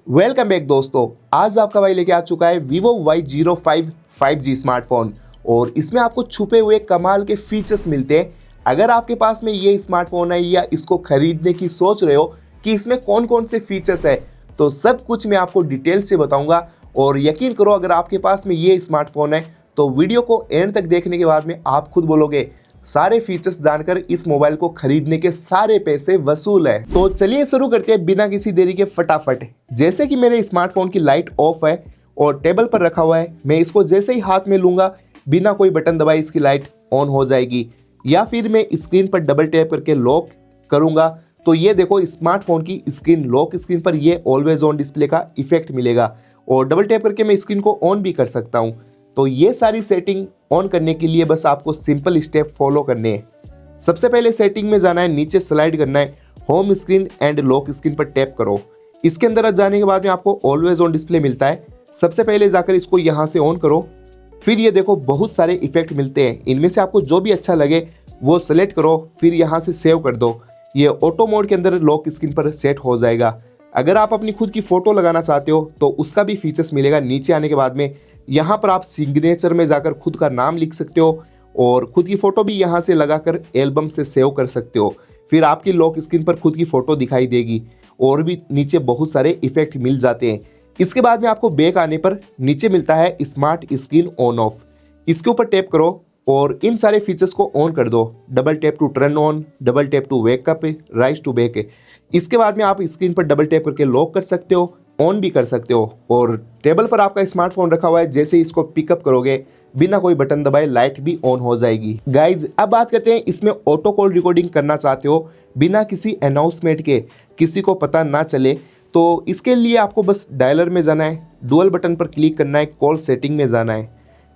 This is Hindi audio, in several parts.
वेलकम बैक दोस्तों। आज आपका भाई लेके आ चुका है Vivo Y05 5G स्मार्टफोन और इसमें आपको छुपे हुए कमाल के फीचर्स मिलते हैं। अगर आपके पास में ये स्मार्टफोन है या इसको खरीदने की सोच रहे हो कि इसमें कौन कौन से फीचर्स है, तो सब कुछ मैं आपको डिटेल से बताऊंगा। और यकीन करो, अगर आपके पास में ये स्मार्टफोन है तो वीडियो को एंड तक देखने के बाद में आप खुद बोलोगे सारे फीचर्स जानकर इस मोबाइल को खरीदने के सारे पैसे वसूल है। तो चलिए शुरू करते हैं बिना किसी देरी के फटाफट। जैसे कि मेरे स्मार्टफोन की लाइट ऑफ है और टेबल पर रखा हुआ है, मैं इसको जैसे ही हाथ में लूंगा बिना कोई बटन दबाए इसकी लाइट ऑन हो जाएगी। या फिर मैं स्क्रीन पर डबल टैप करके लॉक करूंगा तो ये देखो स्मार्टफोन की स्क्रीन लॉक स्क्रीन पर ये ऑलवेज ऑन डिस्प्ले का इफेक्ट मिलेगा और डबल टैप करके मैं स्क्रीन को ऑन भी कर सकता हूँ। तो ये सारी सेटिंग ऑन करने के लिए बस आपको सिंपल स्टेप फॉलो करने हैं। सबसे पहले सेटिंग में जाना है, नीचे स्लाइड करना है, home screen and lock screen पर टैप करो। इसके अंदर जाने के बाद में आपको ऑलवेज ऑन डिस्प्ले मिलता है। सबसे पहले जाकर इसको यहाँ से ऑन करो। फिर ये देखो बहुत सारे इफेक्ट मिलते हैं, इनमें से आपको जो भी अच्छा लगे वो सेलेक्ट करो। फिर यहाँ से सेव कर दो। ये ऑटो मोड के अंदर लॉक स्क्रीन पर सेट हो जाएगा। अगर आप अपनी खुद की फ़ोटो लगाना चाहते हो तो उसका भी फीचर्स मिलेगा। नीचे आने के बाद में यहाँ पर आप सिग्नेचर में जाकर खुद का नाम लिख सकते हो और खुद की फ़ोटो भी यहाँ से लगाकर एल्बम से सेव कर सकते हो। फिर आपकी लॉक स्क्रीन पर खुद की फ़ोटो दिखाई देगी और भी नीचे बहुत सारे इफेक्ट मिल जाते हैं। इसके बाद में आपको बैक आने पर नीचे मिलता है स्मार्ट स्क्रीन ऑन ऑफ। इसके ऊपर टैप करो और इन सारे फीचर्स को ऑन कर दो। Double tap to turn on, double tap to wake up, raise to back. इसके बाद में आप स्क्रीन पर डबल टैप करके लॉक कर सकते हो, ऑन भी कर सकते हो। और टेबल पर आपका स्मार्टफोन रखा हुआ है, जैसे ही इसको पिकअप करोगे बिना कोई बटन दबाए लाइट भी ऑन हो जाएगी। गाइज अब बात करते हैं, इसमें ऑटो कॉल रिकॉर्डिंग करना चाहते हो बिना किसी अनाउंसमेंट के, किसी को पता ना चले, तो इसके लिए आपको बस डायलर में जाना है, डुअल बटन पर क्लिक करना है, कॉल सेटिंग में जाना है।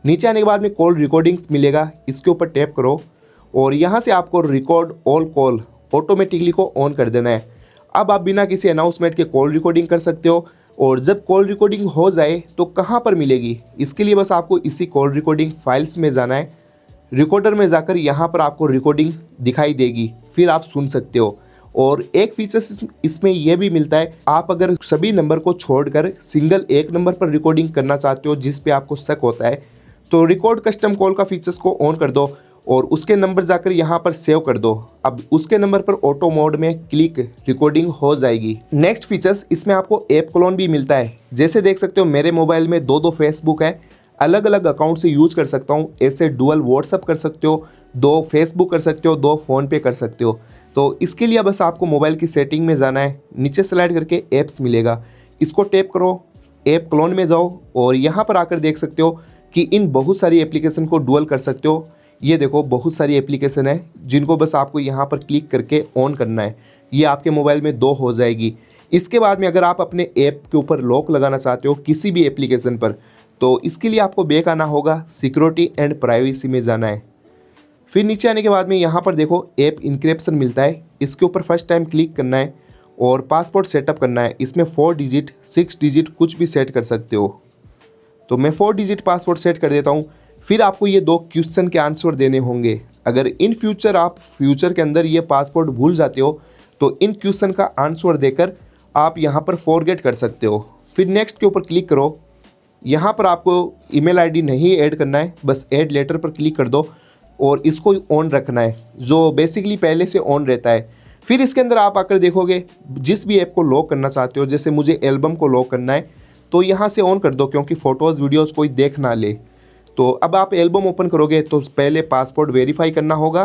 नीचे आने के बाद में कॉल रिकॉर्डिंग्स मिलेगा, इसके ऊपर टैप करो और यहाँ से आपको रिकॉर्ड ऑल कॉल ऑटोमेटिकली को ऑन कर देना है। अब आप बिना किसी अनाउंसमेंट के कॉल रिकॉर्डिंग कर सकते हो। और जब कॉल रिकॉर्डिंग हो जाए तो कहाँ पर मिलेगी, इसके लिए बस आपको इसी कॉल रिकॉर्डिंग फाइल्स में जाना है। रिकॉर्डर में जाकर यहाँ पर आपको रिकॉर्डिंग दिखाई देगी, फिर आप सुन सकते हो। और एक फीचर इसमें यह भी मिलता है, आप अगर सभी नंबर को छोड़कर सिंगल एक नंबर पर रिकॉर्डिंग करना चाहते हो जिस पे आपको शक होता है, तो रिकॉर्ड कस्टम कॉल का फीचर्स को ऑन कर दो और उसके नंबर जाकर यहाँ पर सेव कर दो। अब उसके नंबर पर ऑटो मोड में क्लिक रिकॉर्डिंग हो जाएगी। नेक्स्ट फीचर्स, इसमें आपको ऐप क्लोन भी मिलता है। जैसे देख सकते हो मेरे मोबाइल में दो फेसबुक है, अलग अलग अकाउंट से यूज कर सकता हूँ। ऐसे डुअल व्हाट्सअप कर सकते हो, दो फेसबुक कर सकते हो, दो फ़ोन पे कर सकते हो। तो इसके लिए बस आपको मोबाइल की सेटिंग में जाना है, नीचे स्लाइड करके ऐप्स मिलेगा, इसको टैप करो, ऐप क्लोन में जाओ और यहाँ पर आकर देख सकते हो कि इन बहुत सारी एप्लीकेशन को डुअल कर सकते हो। ये देखो बहुत सारी एप्लीकेशन है जिनको बस आपको यहाँ पर क्लिक करके ऑन करना है। ये आपके मोबाइल में दो हो जाएगी। इसके बाद में अगर आप अपने ऐप के ऊपर लॉक लगाना चाहते हो किसी भी एप्लीकेशन पर, तो इसके लिए आपको बैक आना होगा, सिक्योरिटी एंड प्राइवेसी में जाना है। फिर नीचे आने के बाद में यहाँ पर देखो ऐप इंक्रिप्शन मिलता है, इसके ऊपर फर्स्ट टाइम क्लिक करना है और पासवर्ड सेटअप करना है। इसमें 4 डिजिट 6 डिजिट कुछ भी सेट कर सकते हो। तो मैं 4 डिजिट पासवर्ड सेट कर देता हूँ। फिर आपको ये 2 क्वेश्चन के आंसर देने होंगे। अगर इन फ्यूचर आप फ्यूचर के अंदर ये पासवर्ड भूल जाते हो तो इन क्वेश्चन का आंसर देकर आप यहाँ पर फॉरगेट कर सकते हो। फिर नेक्स्ट के ऊपर क्लिक करो। यहाँ पर आपको ईमेल आईडी नहीं ऐड करना है, बस ऐड लेटर पर क्लिक कर दो और इसको ऑन रखना है, जो बेसिकली पहले से ऑन रहता है। फिर इसके अंदर आप आकर देखोगे जिस भी ऐप को लॉक करना चाहते हो, जैसे मुझे एल्बम को लॉक करना है तो यहाँ से ऑन कर दो क्योंकि फ़ोटोज़ वीडियोज़ कोई देख ना ले। तो अब आप एल्बम ओपन करोगे तो पहले पासवर्ड वेरीफाई करना होगा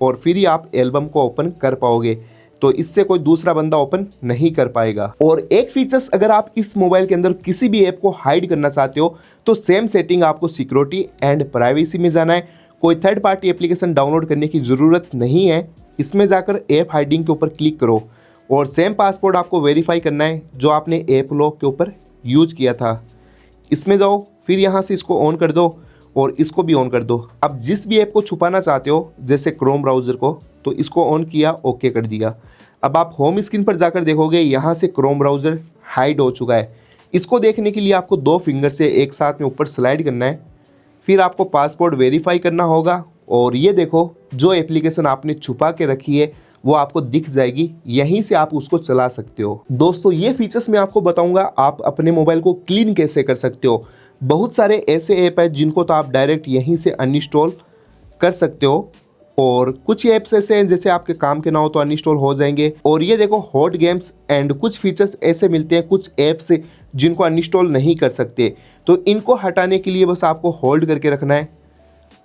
और फिर ही आप एल्बम को ओपन कर पाओगे, तो इससे कोई दूसरा बंदा ओपन नहीं कर पाएगा। और एक फीचर्स, अगर आप इस मोबाइल के अंदर किसी भी ऐप को हाइड करना चाहते हो तो सेम सेटिंग आपको सिक्योरिटी एंड प्राइवेसी में जाना है। कोई थर्ड पार्टी एप्लीकेशन डाउनलोड करने की ज़रूरत नहीं है। इसमें जाकर ऐप हाइडिंग के ऊपर क्लिक करो और सेम पासवर्ड आपको वेरीफाई करना है जो आपने ऐप लॉक के ऊपर यूज किया था। इसमें जाओ, फिर यहाँ से इसको ऑन कर दो और इसको भी ऑन कर दो। अब जिस भी ऐप को छुपाना चाहते हो, जैसे क्रोम ब्राउज़र को, तो इसको ऑन किया, ओके कर दिया। अब आप होम स्क्रीन पर जाकर देखोगे यहाँ से क्रोम ब्राउज़र हाइड हो चुका है। इसको देखने के लिए आपको 2 फिंगर से एक साथ में ऊपर स्लाइड करना है। फिर आपको पासवर्ड वेरीफाई करना होगा और ये देखो जो एप्लीकेशन आपने छुपा के रखी है वो आपको दिख जाएगी, यहीं से आप उसको चला सकते हो। दोस्तों ये फीचर्स मैं आपको बताऊंगा आप अपने मोबाइल को क्लीन कैसे कर सकते हो। बहुत सारे ऐसे ऐप हैं जिनको तो आप डायरेक्ट यहीं से अनइंस्टॉल कर सकते हो, और कुछ ऐप्स ऐसे हैं जैसे आपके काम के ना हो तो अनइंस्टॉल हो जाएंगे। और ये देखो हॉट गेम्स एंड कुछ फीचर्स ऐसे मिलते हैं कुछ ऐप्स जिनको अनइंस्टॉल नहीं कर सकते, तो इनको हटाने के लिए बस आपको होल्ड करके रखना है,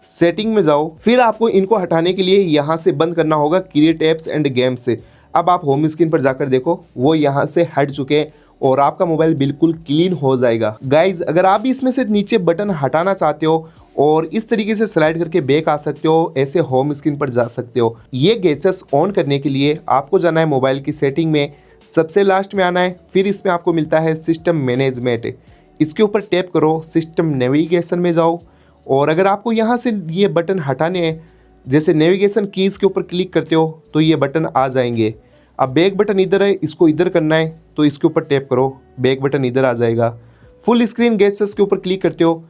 सेटिंग में जाओ, फिर आपको इनको हटाने के लिए यहाँ से बंद करना होगा क्रिएट एप्स एंड गेम्स से। अब आप होम स्क्रीन पर जाकर देखो वो यहाँ से हट चुके हैं और आपका मोबाइल बिल्कुल क्लीन हो जाएगा। गाइज अगर आप भी इसमें से नीचे बटन हटाना चाहते हो और इस तरीके से स्लाइड करके बैक आ सकते हो, ऐसे होम स्क्रीन पर जा सकते हो। ये गैजेट्स ऑन करने के लिए आपको जाना है मोबाइल की सेटिंग में, सबसे लास्ट में आना है, फिर इसमें आपको मिलता है सिस्टम मैनेजमेंट, इसके ऊपर टैप करो, सिस्टम नेविगेशन में जाओ, और अगर आपको यहाँ से ये बटन हटाने हैं, जैसे नेविगेशन कीज़ के ऊपर क्लिक करते हो तो ये बटन आ जाएंगे। अब बैक बटन इधर है, इसको इधर करना है तो इसके ऊपर टैप करो, बैक बटन इधर आ जाएगा। फुल स्क्रीन गैजेट्स के ऊपर क्लिक करते हो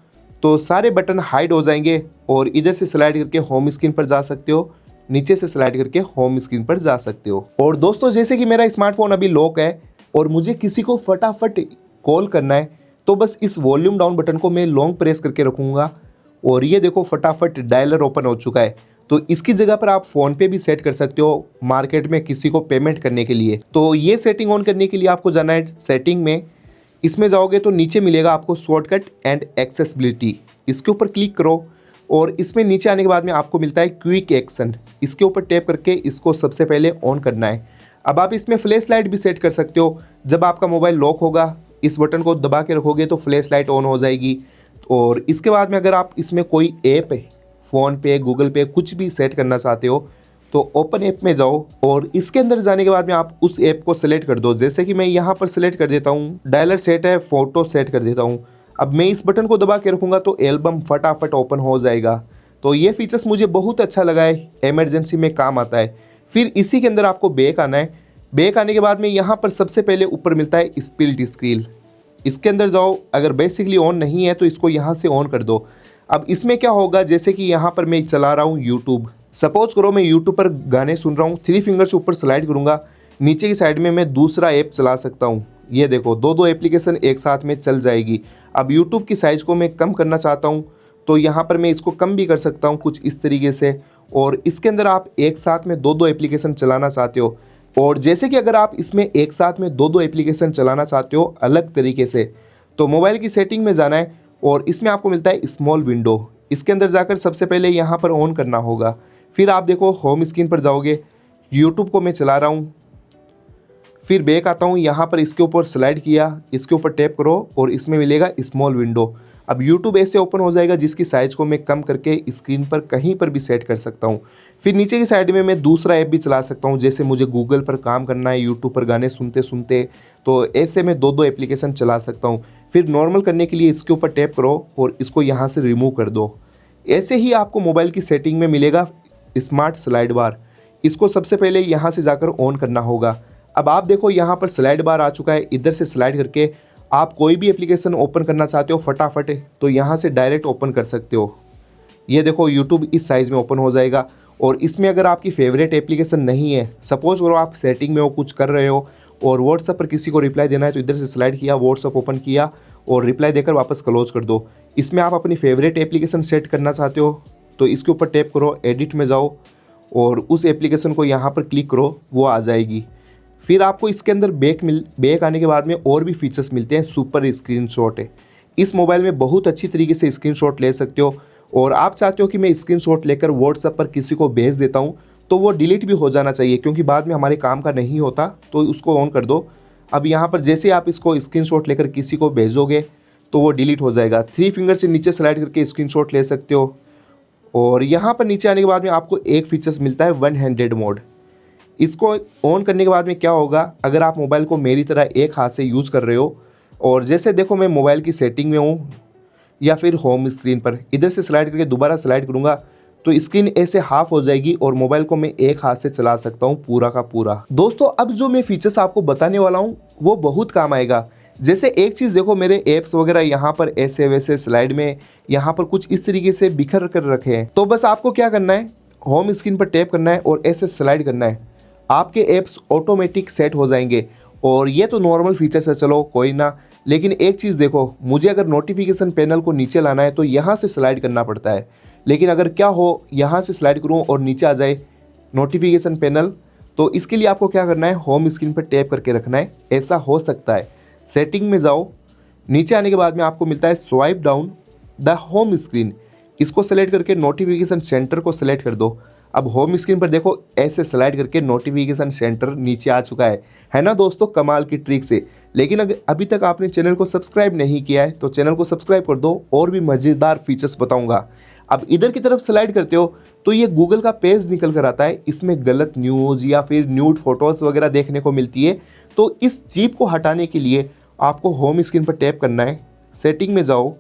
तो सारे बटन हाइड हो जाएंगे और इधर से स्लाइड करके होम स्क्रीन पर जा सकते हो, नीचे से स्लाइड करके होम स्क्रीन पर जा सकते हो। और दोस्तों जैसे कि मेरा स्मार्टफोन अभी लॉक है और मुझे किसी को फटाफट कॉल करना है, तो बस इस वॉल्यूम डाउन बटन को मैं लॉन्ग प्रेस करके रखूँगा और ये देखो फटाफट डायलर ओपन हो चुका है। तो इसकी जगह पर आप फ़ोन पे भी सेट कर सकते हो मार्केट में किसी को पेमेंट करने के लिए। तो ये सेटिंग ऑन करने के लिए आपको जाना है सेटिंग में, इसमें जाओगे तो नीचे मिलेगा आपको शॉर्टकट एंड एक्सेसिबिलिटी, इसके ऊपर क्लिक करो और इसमें नीचे आने के बाद में आपको मिलता है क्विक एक्शन, इसके ऊपर टैप करके इसको सबसे पहले ऑन करना है। अब आप इसमें फ्लैश लाइट भी सेट कर सकते हो, जब आपका मोबाइल लॉक होगा इस बटन को दबा के रखोगे तो फ्लैश लाइट ऑन हो जाएगी। और इसके बाद में अगर आप इसमें कोई ऐप है, फ़ोन पे, गूगल पे, कुछ भी सेट करना चाहते हो तो ओपन ऐप में जाओ और इसके अंदर जाने के बाद में आप उस ऐप को सेलेक्ट कर दो। जैसे कि मैं यहाँ पर सेलेक्ट कर देता हूँ, डायलर सेट है, फ़ोटो सेट कर देता हूँ। अब मैं इस बटन को दबा के रखूँगा तो एल्बम फटाफट ओपन हो जाएगा। तो ये फीचर्स मुझे बहुत अच्छा लगा है, इमरजेंसी में काम आता है। फिर इसी के अंदर आपको बैक आना है, बैक आने के बाद में यहाँ पर सबसे पहले ऊपर मिलता है स्प्लिट स्क्रीन, इसके अंदर जाओ, अगर बेसिकली ऑन नहीं है तो इसको यहाँ से ऑन कर दो। अब इसमें क्या होगा, जैसे कि यहाँ पर मैं चला रहा हूँ यूट्यूब, सपोज करो मैं यूट्यूब पर गाने सुन रहा हूँ, 3 फिंगर से ऊपर स्लाइड करूँगा, नीचे की साइड में मैं दूसरा ऐप चला सकता हूँ। ये देखो दो एप्लीकेशन एक साथ में चल जाएगी। अब यूट्यूब की साइज़ को मैं कम करना चाहता हूँ तो यहाँ पर मैं इसको कम भी कर सकता हूँ कुछ इस तरीके से, और इसके अंदर आप एक साथ में दो एप्लीकेशन चलाना चाहते हो। और जैसे कि अगर आप इसमें एक साथ में दो एप्लीकेशन चलाना चाहते हो अलग तरीके से, तो मोबाइल की सेटिंग में जाना है और इसमें आपको मिलता है स्मॉल विंडो, इसके अंदर जाकर सबसे पहले यहाँ पर ऑन करना होगा। फिर आप देखो होम स्क्रीन पर जाओगे, यूट्यूब को मैं चला रहा हूँ, फिर बैक आता हूँ, यहाँ पर इसके ऊपर स्लाइड किया, इसके ऊपर टैप करो और इसमें मिलेगा स्मॉल विंडो। अब यूट्यूब ऐसे ओपन हो जाएगा जिसकी साइज़ को मैं कम करके स्क्रीन पर कहीं पर भी सेट कर सकता हूँ। फिर नीचे की साइड में मैं दूसरा ऐप भी चला सकता हूँ, जैसे मुझे गूगल पर काम करना है यूट्यूब पर गाने सुनते सुनते, तो ऐसे मैं दो एप्लीकेशन चला सकता हूँ। फिर नॉर्मल करने के लिए इसके ऊपर टैप करो और इसको यहाँ से रिमूव कर दो। ऐसे ही आपको मोबाइल की सेटिंग में मिलेगा स्मार्ट स्लाइड बार, इसको सबसे पहले यहाँ से जाकर ऑन करना होगा। अब आप देखो यहाँ पर स्लाइड बार आ चुका है, इधर से स्लाइड करके आप कोई भी एप्लीकेशन ओपन करना चाहते हो फटाफट तो यहाँ से डायरेक्ट ओपन कर सकते हो। ये देखो यूट्यूब इस साइज़ में ओपन हो जाएगा। और इसमें अगर आपकी फेवरेट एप्लीकेशन नहीं है, सपोज करो आप सेटिंग में हो, कुछ कर रहे हो और व्हाट्सएप पर किसी को रिप्लाई देना है, तो इधर से स्लाइड किया, व्हाट्सएप ओपन किया और रिप्लाई देकर वापस क्लोज कर दो। इसमें आप अपनी फेवरेट एप्लीकेशन सेट करना चाहते हो तो इसके ऊपर टैप करो, एडिट में जाओ और उस एप्लीकेशन को यहाँ पर क्लिक करो, वो आ जाएगी। फिर आपको इसके अंदर बैक आने के बाद में और भी फीचर्स मिलते हैं। सुपर स्क्रीनशॉट है, इस मोबाइल में बहुत अच्छी तरीके से स्क्रीनशॉट ले सकते हो, और आप चाहते हो कि मैं स्क्रीनशॉट लेकर व्हाट्सएप पर किसी को भेज देता हूं तो वो डिलीट भी हो जाना चाहिए, क्योंकि बाद में हमारे काम का नहीं होता, तो उसको ऑन कर दो। अब यहाँ पर जैसे आप इसको स्क्रीनशॉट लेकर किसी को भेजोगे तो वो डिलीट हो जाएगा। 3 फिंगर से नीचे स्लाइड करके स्क्रीनशॉट ले सकते हो। और यहाँ पर नीचे आने के बाद में आपको एक फीचर्स मिलता है वन हैंडेड मोड, इसको ऑन करने के बाद में क्या होगा, अगर आप मोबाइल को मेरी तरह एक हाथ से यूज़ कर रहे हो और जैसे देखो मैं मोबाइल की सेटिंग में हूँ या फिर होम स्क्रीन पर इधर से स्लाइड करके दोबारा स्लाइड करूँगा तो स्क्रीन ऐसे हाफ हो जाएगी और मोबाइल को मैं एक हाथ से चला सकता हूँ पूरा का पूरा। दोस्तों अब जो मैं फीचर्स आपको बताने वाला हूँ वो बहुत काम आएगा। जैसे एक चीज़ देखो, मेरे ऐप्स वगैरह यहाँ पर ऐसे वैसे स्लाइड में यहाँ पर कुछ इस तरीके से बिखर कर रखे हैं, तो बस आपको क्या करना है, होम स्क्रीन पर टैप करना है और ऐसे स्लाइड करना है। आपके ऐप्स ऑटोमेटिक सेट हो जाएंगे। और ये तो नॉर्मल फीचर्स है, चलो कोई ना। लेकिन एक चीज़ देखो, मुझे अगर नोटिफिकेशन पैनल को नीचे लाना है तो यहाँ से स्लाइड करना पड़ता है। लेकिन अगर क्या हो, यहाँ से स्लाइड करूँ और नीचे आ जाए नोटिफिकेशन पैनल, तो इसके लिए आपको क्या करना है, होम स्क्रीन पर टैप करके रखना है। ऐसा हो सकता है। सेटिंग में जाओ, नीचे आने के बाद में आपको मिलता है swipe down the home screen. इसको सेलेक्ट करके नोटिफिकेशन सेंटर को सेलेक्ट कर दो। अब होम स्क्रीन पर देखो, ऐसे स्लाइड करके नोटिफिकेशन सेंटर नीचे आ चुका है ना दोस्तों, कमाल की ट्रिक से। लेकिन अगर अभी तक आपने चैनल को सब्सक्राइब नहीं किया है तो चैनल को सब्सक्राइब कर दो, और भी मज़ेदार फीचर्स बताऊंगा। अब इधर की तरफ स्लाइड करते हो तो ये गूगल का पेज निकल कर आता है। इसमें गलत न्यूज़ या फिर न्यूड फोटोज़ वगैरह देखने को मिलती है। तो इस चीप को हटाने के लिए आपको होम स्क्रीन पर टैप करना है, सेटिंग में जाओ,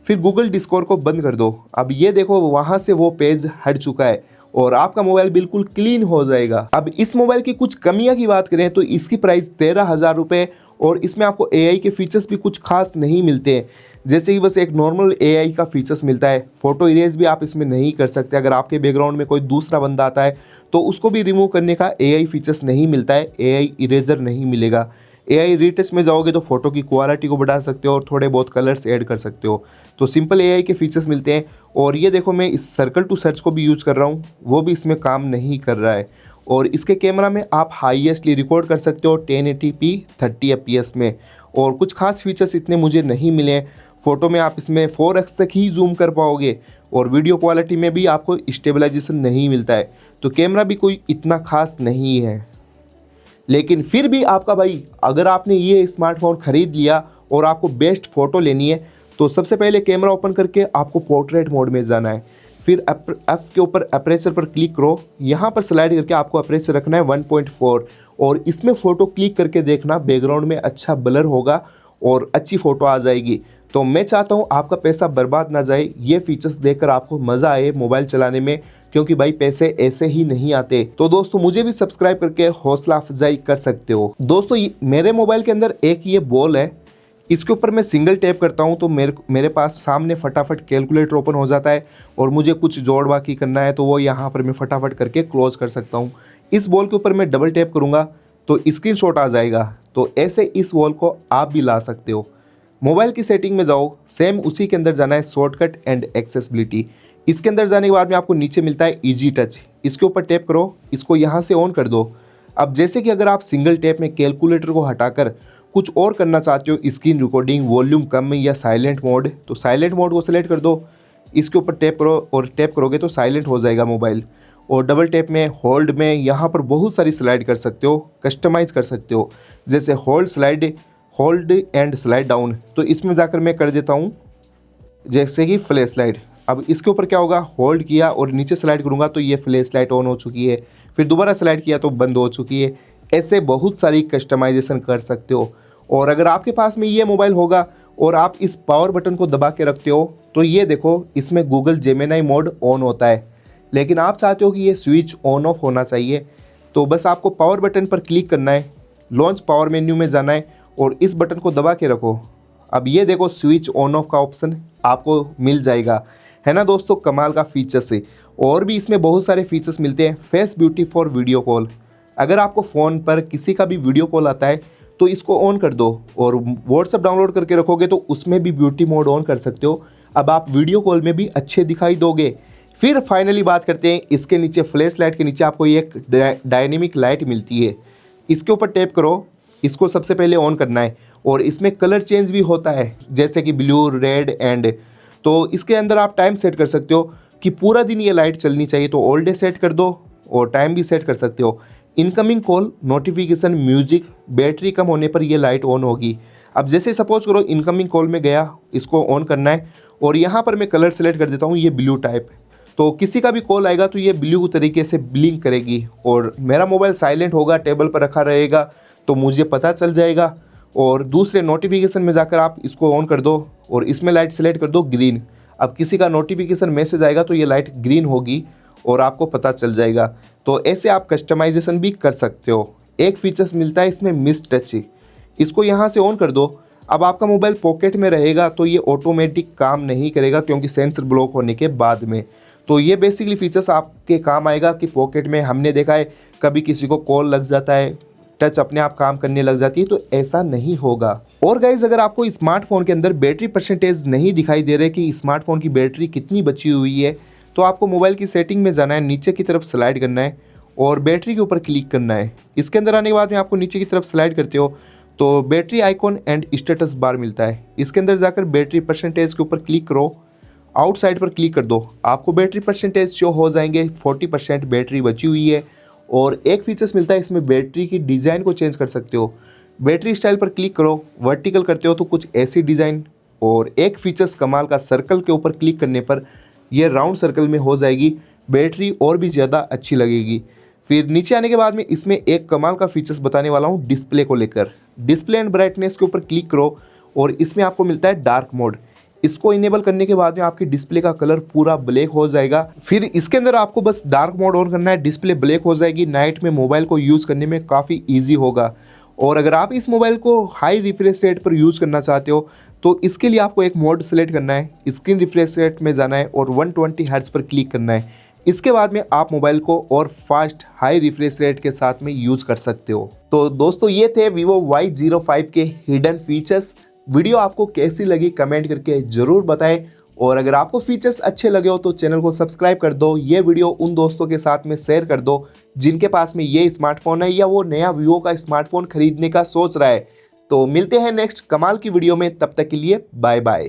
फिर गूगल डिस्कवर को बंद कर दो। अब ये देखो, वहाँ से वो पेज हट चुका है और आपका मोबाइल बिल्कुल क्लीन हो जाएगा। अब इस मोबाइल की कुछ कमियां की बात करें तो इसकी प्राइस 13,000 रुपये, और इसमें आपको एआई के फीचर्स भी कुछ खास नहीं मिलते हैं। जैसे कि बस एक नॉर्मल एआई का फीचर्स मिलता है। फ़ोटो इरेज भी आप इसमें नहीं कर सकते। अगर आपके बैकग्राउंड में कोई दूसरा बंदा आता है तो उसको भी रिमूव करने का एआई फीचर्स नहीं मिलता है, एआई इरेजर नहीं मिलेगा। एआई रीटच में जाओगे तो फ़ोटो की क्वालिटी को बढ़ा सकते हो और थोड़े बहुत कलर्स ऐड कर सकते हो। तो सिंपल एआई के फीचर्स मिलते हैं। और ये देखो, मैं इस सर्कल टू सर्च को भी यूज़ कर रहा हूँ, वो भी इसमें काम नहीं कर रहा है। और इसके कैमरा में आप हाईएस्टली रिकॉर्ड कर सकते हो 1080p 30 fps में। और कुछ खास फीचर्स इतने मुझे नहीं मिले हैं। फ़ोटो में आप इसमें 4x तक ही जूम कर पाओगे, और वीडियो क्वालिटी में भी आपको स्टेबलाइजेशन नहीं मिलता है। तो कैमरा भी कोई इतना खास नहीं है। लेकिन फिर भी आपका भाई, अगर आपने ये स्मार्टफोन ख़रीद लिया और आपको बेस्ट फ़ोटो लेनी है तो सबसे पहले कैमरा ओपन करके आपको पोर्ट्रेट मोड में जाना है। फिर एफ के ऊपर अपर्चर पर क्लिक करो। यहाँ पर स्लाइड करके आपको अपर्चर रखना है 1.4, और इसमें फ़ोटो क्लिक करके देखना, बैकग्राउंड में अच्छा ब्लर होगा और अच्छी फ़ोटो आ जाएगी। तो मैं चाहता हूँ आपका पैसा बर्बाद ना जाए, ये फीचर्स देखकर आपको मज़ा आए मोबाइल चलाने में, क्योंकि भाई पैसे ऐसे ही नहीं आते। तो दोस्तों, मुझे भी सब्सक्राइब करके हौसला अफजाई कर सकते हो। दोस्तों, मेरे मोबाइल के अंदर एक ये बॉल है, इसके ऊपर मैं सिंगल टैप करता हूँ तो मेरे पास सामने फटाफट कैलकुलेटर ओपन हो जाता है, और मुझे कुछ जोड़ बाकी करना है तो वो यहाँ पर मैं फटाफट करके क्लोज कर सकता हूँ। इस बॉल के ऊपर मैं डबल टैप करूँगा तो स्क्रीनशॉट आ जाएगा। तो ऐसे इस बॉल को आप भी ला सकते हो। मोबाइल की सेटिंग में जाओ, सेम उसी के अंदर जाना है, शॉर्टकट एंड एक्सेसिबिलिटी। इसके अंदर जाने के बाद में आपको नीचे मिलता है इजी टच, इसके ऊपर टैप करो, इसको यहाँ से ऑन कर दो। अब जैसे कि अगर आप सिंगल टैप में कैलकुलेटर को हटाकर कुछ और करना चाहते हो, स्क्रीन रिकॉर्डिंग, वॉल्यूम कम या साइलेंट मोड, तो साइलेंट मोड को सिलेक्ट कर दो। इसके ऊपर टैप करो, और टैप करोगे तो साइलेंट हो जाएगा मोबाइल। और डबल टैप में, होल्ड में, यहाँ पर बहुत सारी स्लाइड कर सकते हो, कस्टमाइज़ कर सकते हो। जैसे होल्ड एंड स्लाइड डाउन, तो इसमें जाकर मैं कर देता हूँ जैसे कि फ्लैश लाइट। अब इसके ऊपर क्या होगा, होल्ड किया और नीचे स्लाइड करूँगा तो ये फ्लैश लाइट ऑन हो चुकी है, फिर दोबारा स्लाइड किया तो बंद हो चुकी है। ऐसे बहुत सारी कस्टमाइजेशन कर सकते हो। और अगर आपके पास में ये मोबाइल होगा और आप इस पावर बटन को दबा के रखते हो तो ये देखो, इसमें गूगल जेमिनी मोड ऑन होता है। लेकिन आप चाहते हो कि ये स्विच ऑन ऑफ होना चाहिए, तो बस आपको पावर बटन पर क्लिक करना है, लॉन्च पावर मेन्यू में जाना है और इस बटन को दबा के रखो। अब ये देखो, स्विच ऑन ऑफ का ऑप्शन आपको मिल जाएगा, है ना दोस्तों, कमाल का फीचर्स है। और भी इसमें बहुत सारे फीचर्स मिलते हैं। Face beauty for video call, अगर आपको फ़ोन पर किसी का भी वीडियो कॉल आता है तो इसको ऑन कर दो, और व्हाट्सएप डाउनलोड करके रखोगे तो उसमें भी ब्यूटी मोड ऑन कर सकते हो। अब आप वीडियो कॉल में भी अच्छे दिखाई दोगे। फिर फाइनली बात करते हैं, इसके नीचे फ्लैश लाइट के नीचे आपको एक डायनेमिक लाइट मिलती है, इसके ऊपर टैप करो, इसको सबसे पहले ऑन करना है। और इसमें कलर चेंज भी होता है, जैसे कि ब्लू, रेड एंड, तो इसके अंदर आप टाइम सेट कर सकते हो कि पूरा दिन ये लाइट चलनी चाहिए, तो ऑल डे सेट कर दो, और टाइम भी सेट कर सकते हो। Incoming call, notification, music, battery कम होने पर ये लाइट ऑन होगी। अब जैसे सपोज करो इनकमिंग कॉल में गया, इसको ऑन करना है, और यहाँ पर मैं कलर सेलेक्ट कर देता हूँ, ये ब्लू टाइप, तो किसी का भी कॉल आएगा तो ये ब्लू तरीके से ब्लिंक करेगी। और मेरा मोबाइल साइलेंट होगा, टेबल पर रखा रहेगा, तो मुझे पता चल जाएगा। और दूसरे नोटिफिकेशन में जाकर आप इसको ऑन कर दो और इसमें लाइट सेलेक्ट कर दो ग्रीन। अब किसी का नोटिफिकेशन मैसेज आएगा तो ये लाइट ग्रीन होगी और आपको पता चल जाएगा। तो ऐसे आप कस्टमाइजेशन भी कर सकते हो। एक फीचर्स मिलता है इसमें, मिस टच, इसको यहाँ से ऑन कर दो। अब आपका मोबाइल पॉकेट में रहेगा तो ये ऑटोमेटिक काम नहीं करेगा, क्योंकि सेंसर ब्लॉक होने के बाद में। तो ये बेसिकली फीचर्स आपके काम आएगा कि पॉकेट में, हमने देखा है कभी किसी को कॉल लग जाता है, टच अपने आप काम करने लग जाती है, तो ऐसा नहीं होगा। और गाइज अगर आपको स्मार्टफोन के अंदर बैटरी परसेंटेज नहीं दिखाई दे रहे कि स्मार्टफोन की बैटरी कितनी बची हुई है, तो आपको मोबाइल की सेटिंग में जाना है, नीचे की तरफ स्लाइड करना है और बैटरी के ऊपर क्लिक करना है। इसके अंदर आने के बाद में आपको नीचे की तरफ स्लाइड करते हो तो battery icon and status bar मिलता है। इसके अंदर जाकर बैटरी परसेंटेज के ऊपर क्लिक करो, आउटसाइड पर क्लिक कर दो, आपको बैटरी परसेंटेज शो हो जाएंगे, 40% बैटरी बची हुई है। और एक फीचर्स मिलता है इसमें, बैटरी की डिज़ाइन को चेंज कर सकते हो। बैटरी स्टाइल पर क्लिक करो, वर्टिकल करते हो तो कुछ ऐसी डिज़ाइन। और एक फीचर्स कमाल का, सर्कल के ऊपर क्लिक करने पर यह राउंड सर्कल में हो जाएगी, बैटरी और भी ज़्यादा अच्छी लगेगी। फिर नीचे आने के बाद में इसमें एक कमाल का फीचर्स बताने वाला हूँ डिस्प्ले को लेकर। डिस्प्ले एंड ब्राइटनेस के ऊपर क्लिक करो और इसमें आपको मिलता है डार्क मोड। इसको इनेबल करने के बाद में आपकी डिस्प्ले का कलर पूरा ब्लैक हो जाएगा। फिर इसके अंदर आपको बस डार्क मोड ऑन करना है, डिस्प्ले ब्लैक हो जाएगी। नाइट में मोबाइल को यूज़ करने में काफ़ी ईजी होगा। और अगर आप इस मोबाइल को हाई रिफ्रेश रेट पर यूज़ करना चाहते हो तो इसके लिए आपको एक मोड सेलेक्ट करना है, स्क्रीन रिफ्रेश रेट में जाना है और 120 हर्ट्ज पर क्लिक करना है। इसके बाद में आप मोबाइल को और फास्ट हाई रिफ्रेश रेट के साथ में यूज़ कर सकते हो। तो दोस्तों ये थे Vivo Y05 के हिडन फीचर्स। वीडियो आपको कैसी लगी कमेंट करके ज़रूर बताएं। और अगर आपको फीचर्स अच्छे लगे हो तो चैनल को सब्सक्राइब कर दो। ये वीडियो उन दोस्तों के साथ में शेयर कर दो जिनके पास में ये स्मार्टफोन है या वो नया Vivo का स्मार्टफोन खरीदने का सोच रहा है। तो मिलते हैं नेक्स्ट कमाल की वीडियो में, तब तक के लिए बाय बाय।